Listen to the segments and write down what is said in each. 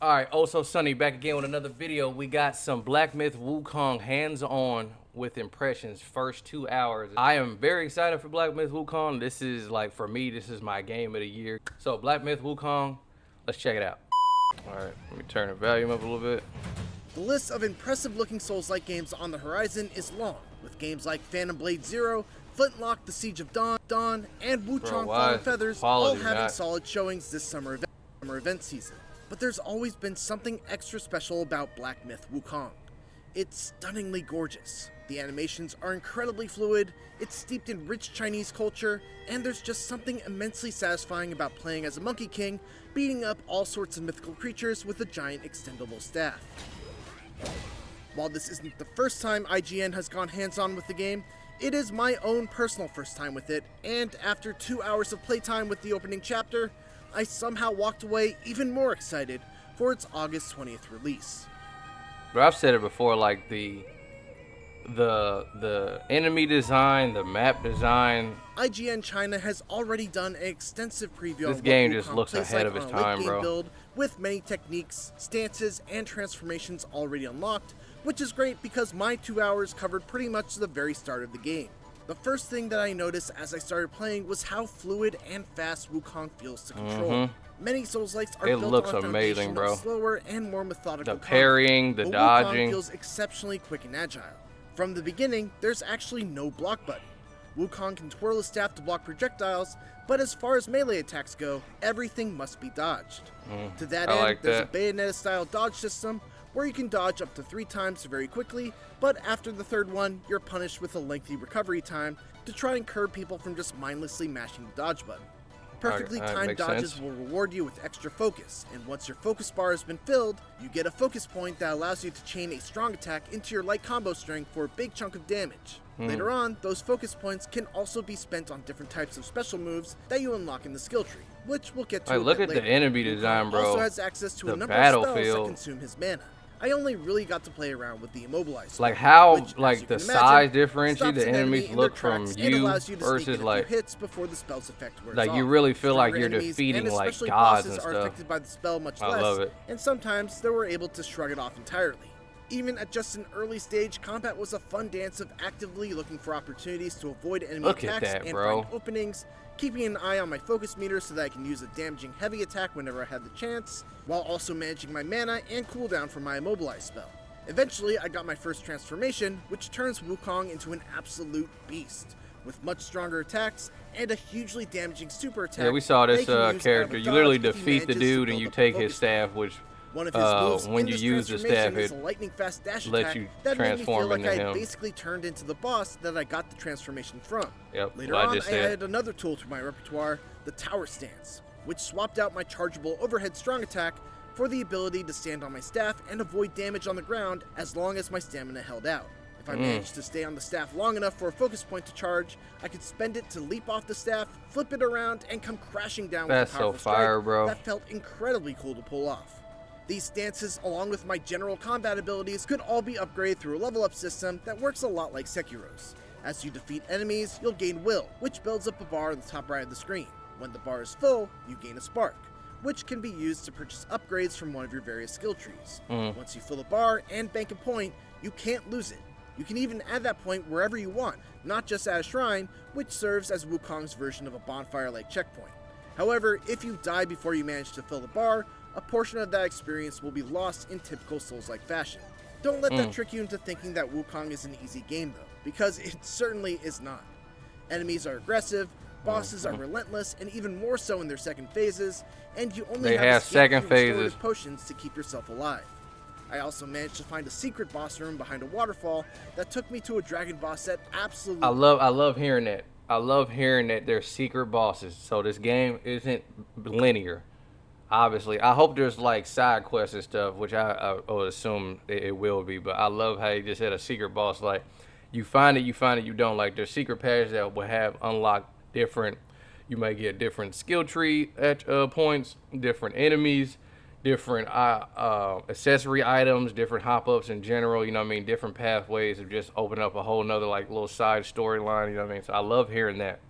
All right, oldsoulsuni back again with another video. We got some Black Myth Wukong hands-on with impressions, first 2 hours. I am very excited for Black Myth Wukong. This is like, for me, this is my game of the year. So Black Myth Wukong, let's check it out. All right, let me turn the volume up a little bit. The list of impressive-looking Souls-like games on the horizon is long, with games like Phantom Blade Zero, Flintlock: The Siege of Dawn, and Wuchang Fallen Feathers all having solid showings this summer event season. But there's always been something extra special about Black Myth Wukong. It's stunningly gorgeous. The animations are incredibly fluid, it's steeped in rich Chinese culture, and there's just something immensely satisfying about playing as a Monkey King, beating up all sorts of mythical creatures with a giant extendable staff. While this isn't the first time IGN has gone hands-on with the game, it is my own personal first time with it, and after 2 hours of playtime with the opening chapter, I somehow walked away even more excited for its August 20th release. But I've said it before, like the enemy design, the map design. IGN China has already done an extensive preview. This game just looks ahead of its time, bro. Build, with many techniques, stances, and transformations already unlocked, which is great because my 2 hours covered pretty much the very start of the game. The first thing that I noticed as I started playing was how fluid and fast Wukong feels to control. Many Souls-likes are built on a foundation of slower and more methodical combat. The parrying, the dodging. Wukong feels exceptionally quick and agile. From the beginning, there's actually no block button. Wukong can twirl his staff to block projectiles, but as far as melee attacks go, everything must be dodged. To that end, there's a Bayonetta-style dodge system, where you can dodge up to 3 times very quickly, but after the third one, you're punished with a lengthy recovery time to try and curb people from just mindlessly mashing the dodge button. Perfectly timed dodges will reward you with extra focus, and once your focus bar has been filled, you get a focus point that allows you to chain a strong attack into your light combo string for a big chunk of damage. Later on, those focus points can also be spent on different types of special moves that you unlock in the skill tree, which we'll get to a bit later. Look at the enemy design, bro. Also has access to a number of spells that consume his mana. I only really got to play around with the immobilized, like how, which, like the size differentiate the enemies look from you versus like hits before the spell's effect wears like off. you really feel like you're defeating like gods and stuff. Are affected by the spell much I less, love it. And sometimes they were able to shrug it off entirely. Even at just an early stage, combat was a fun dance of actively looking for opportunities to avoid enemy attacks and find openings, keeping an eye on my focus meter so that I can use a damaging heavy attack whenever I had the chance, while also managing my mana and cooldown for my immobilize spell. Eventually, I got my first transformation, which turns Wukong into an absolute beast, with much stronger attacks and a hugely damaging super attack. Yeah, we saw this character. You literally defeat the dude and you take his staff, which one of his moves when you use the staff, it a lightning fast dash lets you transform into him. I him. basically turned into the boss that I got the transformation from. Later on, I added another tool to my repertoire, the tower stance, which swapped out my chargeable overhead strong attack for the ability to stand on my staff and avoid damage on the ground as long as my stamina held out. If I managed to stay on the staff long enough for a focus point to charge, I could spend it to leap off the staff, flip it around, and come crashing down with a powerful strike that felt incredibly cool to pull off. These stances, along with my general combat abilities, could all be upgraded through a level-up system that works a lot like Sekiro's. As you defeat enemies, you'll gain will, which builds up a bar in the top right of the screen. When the bar is full, you gain a spark, which can be used to purchase upgrades from one of your various skill trees. Once you fill the bar and bank a point, you can't lose it. You can even add that point wherever you want, not just at a shrine, which serves as Wukong's version of a bonfire-like checkpoint. However, if you die before you manage to fill the bar, a portion of that experience will be lost in typical Souls-like fashion. Don't let that trick you into thinking that Wukong is an easy game though, because it certainly is not. Enemies are aggressive, bosses are relentless, and even more so in their second phases, and you only have second phases potions to keep yourself alive. I also managed to find a secret boss room behind a waterfall that took me to a dragon boss that absolutely... I love hearing that. I love hearing that there's secret bosses. So this game isn't linear. Obviously, I hope there's like side quests and stuff, which I would assume it will be. But I love how you just had a secret boss. Like you find it, you don't. Like there's secret paths that will have unlocked different. You may get different skill tree at points, different enemies, different accessory items, different hop ups in general. You know what I mean? Different pathways of just open up a whole nother like little side storyline. You know what I mean? So I love hearing that.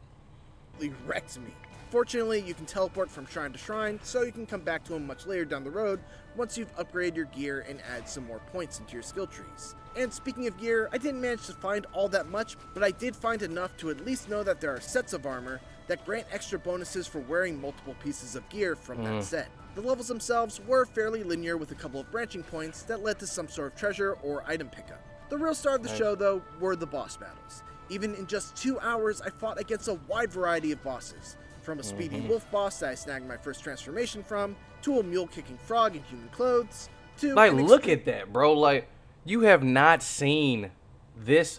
Wrecked me. Fortunately, you can teleport from shrine to shrine, so you can come back to them much later down the road once you've upgraded your gear and add some more points into your skill trees. And speaking of gear, I didn't manage to find all that much, but I did find enough to at least know that there are sets of armor that grant extra bonuses for wearing multiple pieces of gear from that set. The levels themselves were fairly linear with a couple of branching points that led to some sort of treasure or item pickup. The real star of the show, though, were the boss battles. Even in just 2 hours, I fought against a wide variety of bosses. From a speedy wolf boss that I snagged my first transformation from, to a mule-kicking frog in human clothes, to... Like, look at that, bro. Like, you have not seen this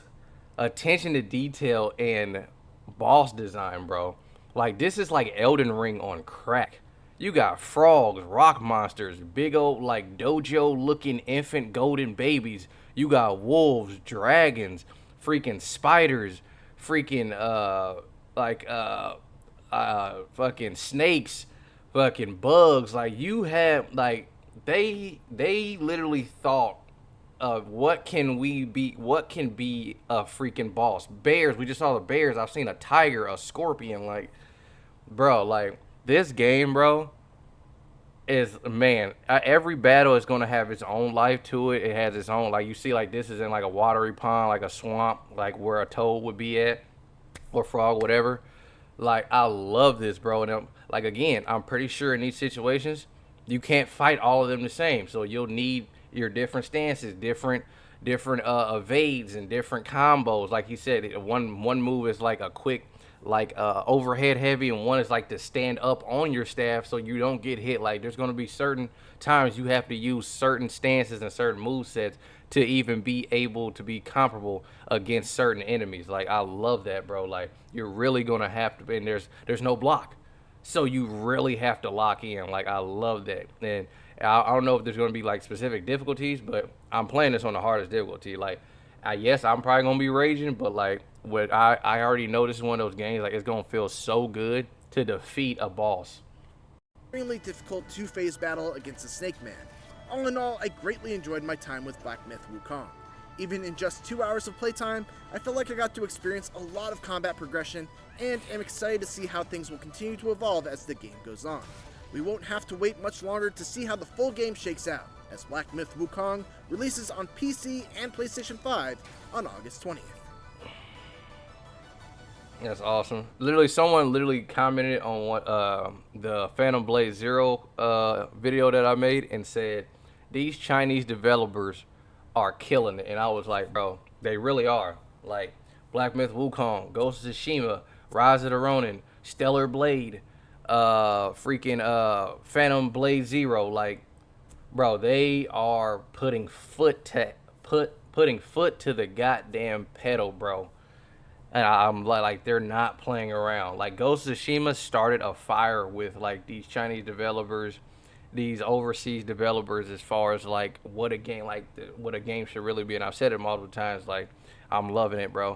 attention to detail and boss design, bro. Like, this is like Elden Ring on crack. You got frogs, rock monsters, big old, like, dojo-looking infant golden babies. You got wolves, dragons, freaking spiders, freaking, fucking snakes, fucking bugs. Like, you have, like, they literally thought of what can be a freaking boss. Bears, we just saw the bears. I've seen a tiger, a scorpion. Like, bro, like, this game, bro, is, man, every battle is going to have its own life to it. It has its own, like, you see, like, this is in, like, a watery pond, like a swamp, like where a toad would be at, or frog, whatever. Like, I love this, bro. And like, again, I'm pretty sure in these situations, you can't fight all of them the same. So you'll need your different stances, different evades and different combos. Like you said, one move is like a quick, like overhead heavy, and one is like to stand up on your staff so you don't get hit. Like, there's going to be certain times you have to use certain stances and certain move sets to even be able to be comparable against certain enemies. Like, I love that, bro. Like, you're really gonna have to, and there's no block, so you really have to lock in. Like, I love that. And I don't know if there's gonna be like specific difficulties, but I'm playing this on the hardest difficulty. Like, yes, I'm probably gonna be raging, but like, what I already know, this is one of those games, like, it's gonna feel so good to defeat a boss. Extremely difficult two-phase battle against the Snake Man. All in all, I greatly enjoyed my time with Black Myth Wukong. Even in just 2 hours of playtime, I felt like I got to experience a lot of combat progression, and am excited to see how things will continue to evolve as the game goes on. We won't have to wait much longer to see how the full game shakes out, as Black Myth Wukong releases on PC and PlayStation 5 on August 20th. That's awesome. Literally, someone literally commented on what the Phantom Blade Zero video that I made and said, these Chinese developers are killing it. And I was like, bro, they really are. Like, Black Myth Wukong, Ghost of Tsushima, Rise of the Ronin, Stellar Blade, Phantom Blade Zero. Like, bro, they are putting foot to the goddamn pedal, bro. And I'm like, they're not playing around. Like, Ghost of Tsushima started a fire with like these Chinese developers, these overseas developers, as far as like what a game should really be. And I've said it multiple times. Like, I'm loving it, bro.